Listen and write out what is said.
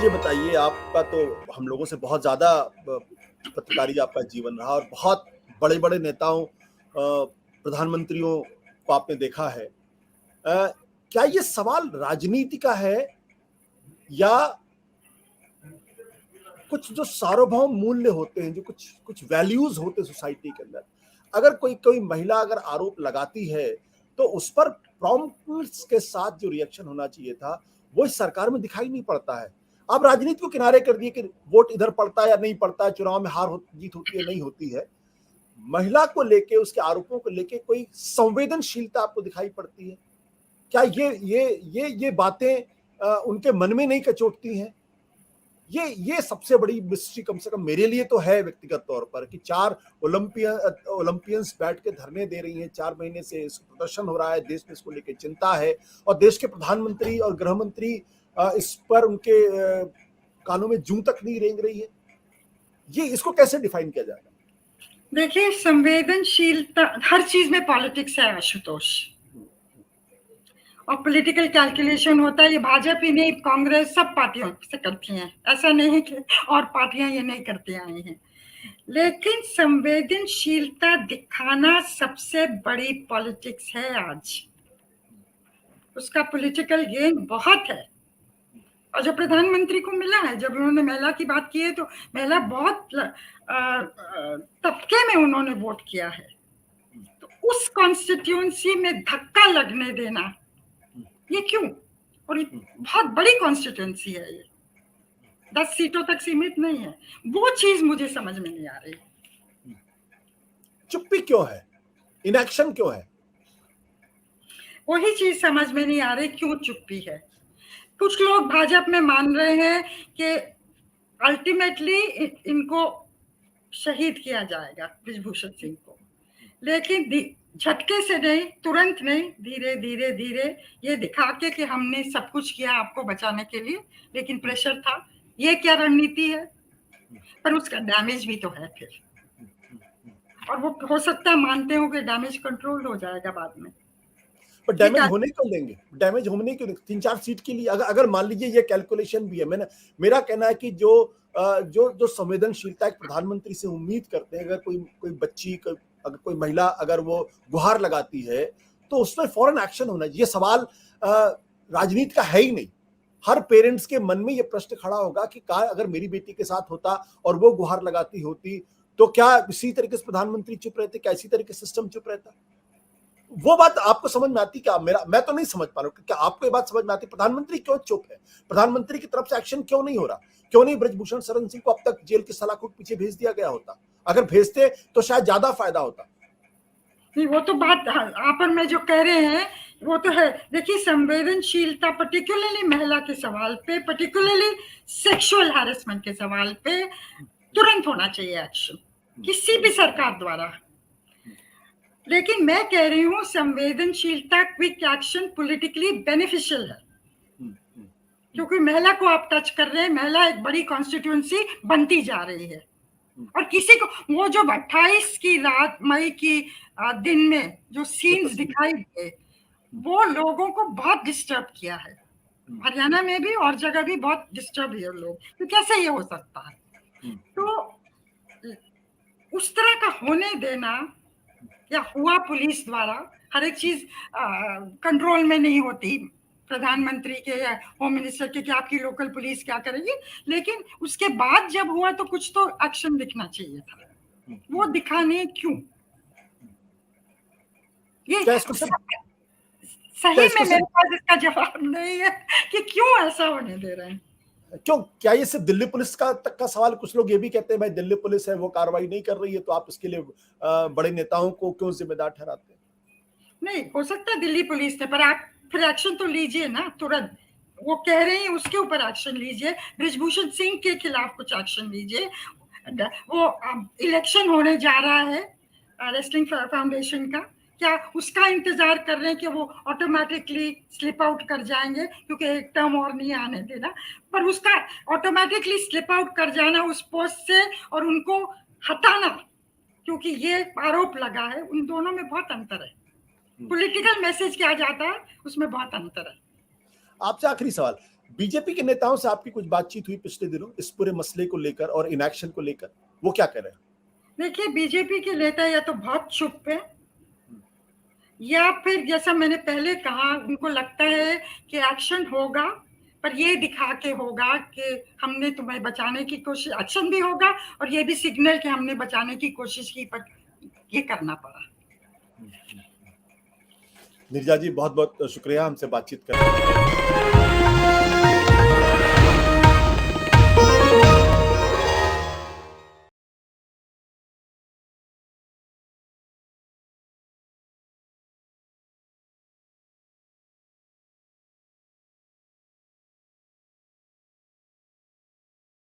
मुझे बताइए, आपका तो हम लोगों से बहुत ज़्यादा पत्रकारी आपका जीवन रहा और बहुत बड़े-बड़े नेताओं प्रधानमंत्रियों को आपने देखा है। क्या ये सवाल राजनीति का है या कुछ जो सार्वभौम मूल्य होते हैं, जो कुछ कुछ वैल्यूज़ होते हैं सोसाइटी के अंदर, अगर कोई कोई महिला अगर आरोप लगाती है, तो उस पर प्रॉम्प्टनेस के साथ जो रिएक्शन होना चाहिए था, वो इस सरकार में दिखाई नहीं पड़ता है। आप राजनीति को किनारे कर दिए कि वोट इधर पड़ता है या नहीं पड़ता है, चुनाव में हार हो जीत होती है, नहीं होती है। महिला को लेके, उसके आरोपों को लेके कोई संवेदनशीलता आपको दिखाई पड़ती है? क्या ये बातें उनके मन में नहीं कचोटती हैं? ये सबसे बड़ी मिस्ट्री कम से कम मेरे लिए तो है व्यक्तिगत तौर पर, कि 4 ओलंपियंस बैठ के धरने दे रही हैं, 4 महीने से इस प्रदर्शन हो रहा है, देश में इसको लेके चिंता है और देश के प्रधानमंत्री और गृह मंत्री इस पर उनके कानों में जूं तक नहीं रेंग रही है। ये इसको कैसे डिफाइन किया जाएगा? देखिए, संवेदनशीलता, हर चीज में पॉलिटिक्स है आशुतोष, और पॉलिटिकल कैलकुलेशन होता है। ये भाजपा ही नहीं, कांग्रेस सब पार्टियों से करती हैं, ऐसा नहीं है कि और पार्टियां ये नहीं करती आई हैं। लेकिन संवेदनशीलता दिखाना सबसे बड़ी पॉलिटिक्स है आज। उसका पॉलिटिकल गेन बहुत है। और जो प्रधानमंत्री को मिला है, जब उन्होंने महिला की बात की है, तो महिला बहुत तबके में उन्होंने वोट किया है, तो उस कॉन्स्टिट्यूएंसी में धक्का लगने देना, ये क्यों? और बहुत बड़ी कॉन्स्टिट्यूएंसी है ये, 10 सीटों तक सीमित नहीं है। वो चीज मुझे समझ में नहीं आ रही। चुप्पी क्यों है? इनएक्शन क्यों है? वही चीज समझ में नहीं आ रही, क्यों चुप्पी है। कुछ लोग भाजपा में मान रहे हैं कि अल्टीमेटली इनको शहीद किया जाएगा, बृजभूषण सिंह को, लेकिन झटके से नहीं, तुरंत नहीं, धीरे धीरे धीरे ये दिखा के कि हमने सब कुछ किया आपको बचाने के लिए, लेकिन प्रेशर था। ये क्या रणनीति है? पर उसका डैमेज भी तो है फिर, और वो हो सकता है मानते हो कि डैमेज कंट्रोल हो जाएगा बाद में। पर डैमेज होने क्यों देंगे? डैमेज होने क्यों? 3-4 सीट के लिए अगर मान लीजिए ये कैलकुलेशन भी है, मेरा कहना है कि जो संवेदनशीलता एक प्रधानमंत्री से उम्मीद करते हैं, अगर कोई बच्ची, अगर कोई महिला अगर वो गुहार लगाती है, तो उसमें फौरन एक्शन होना चाहिए। ये सवाल राजनीति का है ही नहीं। हर पेरेंट्स के मन में ये प्रश्न खड़ा होगा कि अगर मेरी बेटी के साथ होता और वो गुहार लगाती होती, तो क्या इसी तरीके से प्रधानमंत्री चुप रहते? क्या इसी तरीके से सिस्टम चुप रहता? वो बात आपको समझ में आती? क्या मैं तो नहीं समझ पा रहा हूँ। क्या आपको ये बात समझ में आती? प्रधानमंत्री क्यों चुप है? प्रधानमंत्री की तरफ से एक्शन क्यों नहीं हो रहा? क्यों नहीं बृजभूषण शरण सिंह को अब तक जेल की सलाखों के पीछे भेज दिया गया होता? अगर भेजते तो शायद ज्यादा फायदा होता। नहीं, वो तो बात आप और मैं जो कह रहे हैं वो तो है। देखिए, संवेदनशीलता पर्टिकुलरली महिला के सवाल पे, पर्टिकुलरली सेक्सुअल हैरेसमेंट के सवाल पे तुरंत होना चाहिए एक्शन, किसी भी सरकार द्वारा। लेकिन मैं कह रही हूँ संवेदनशीलता, क्विक एक्शन पॉलिटिकली बेनिफिशियल है, क्योंकि महिला को आप टच कर रहे हैं। महिला एक बड़ी कॉन्स्टिट्यूएंसी बनती जा रही है, और किसी को वो जो 28 की रात, मई की दिन में जो सीन्स दिखाई दिए, वो लोगों को बहुत डिस्टर्ब किया है। हरियाणा में भी और जगह भी बहुत डिस्टर्ब है लोग कि कैसे ये हो सकता है। तो उस तरह का होने देना, या हुआ पुलिस द्वारा, हर एक चीज कंट्रोल में नहीं होती प्रधानमंत्री के या होम मिनिस्टर के कि आपकी लोकल पुलिस क्या करेगी, लेकिन उसके बाद जब हुआ तो कुछ तो एक्शन दिखना चाहिए था। वो दिखा नहीं, क्यों? ये सही में मेरे पास इसका जवाब नहीं है कि क्यों ऐसा होने दे रहे हैं। क्यों? क्या ये सिर्फ दिल्ली पुलिस तक का सवाल? कुछ लोग ये भी कहते हैं भाई दिल्ली पुलिस है, वो कार्रवाई नहीं कर रही है, तो आप इसके लिए बड़े नेताओं को क्यों जिम्मेदार ठहराते हैं? नहीं, हो सकता है दिल्ली पुलिस ने, पर आप फिर एक्शन तो लीजिए ना तुरंत। वो कह रहे हैं उसके ऊपर एक्शन लीजिए, बृजभूषण सिंह के खिलाफ कुछ एक्शन लीजिए। वो इलेक्शन होने जा रहा है रेसलिंग फाउंडेशन का, क्या उसका इंतजार कर रहे हैं कि वो ऑटोमेटिकली स्लिप आउट कर जाएंगे, क्योंकि एक टर्म और नहीं आने देना। पर उसका ऑटोमेटिकली स्लिप आउट कर जाना उस पोस्ट से और उनको हटाना, क्योंकि ये आरोप लगा है, उन दोनों में बहुत अंतर है। पॉलिटिकल मैसेज क्या जाता है उसमें बहुत अंतर है। आपसे आखिरी सवाल, बीजेपी के नेताओं से आपकी कुछ बातचीत हुई पिछले दिनों इस पूरे मसले को लेकर और इनएक्शन को लेकर, वो क्या कह रहे हैं? देखिए, बीजेपी के नेता या तो बहुत चुप है, या फिर जैसा मैंने पहले कहा, उनको लगता है कि एक्शन होगा पर ये दिखा के होगा कि हमने तुम्हें बचाने की कोशिश, एक्शन भी होगा और ये भी सिग्नल कि हमने बचाने की कोशिश की पर ये करना पड़ा। नीरजा जी, बहुत बहुत शुक्रिया हमसे बातचीत करने के लिए।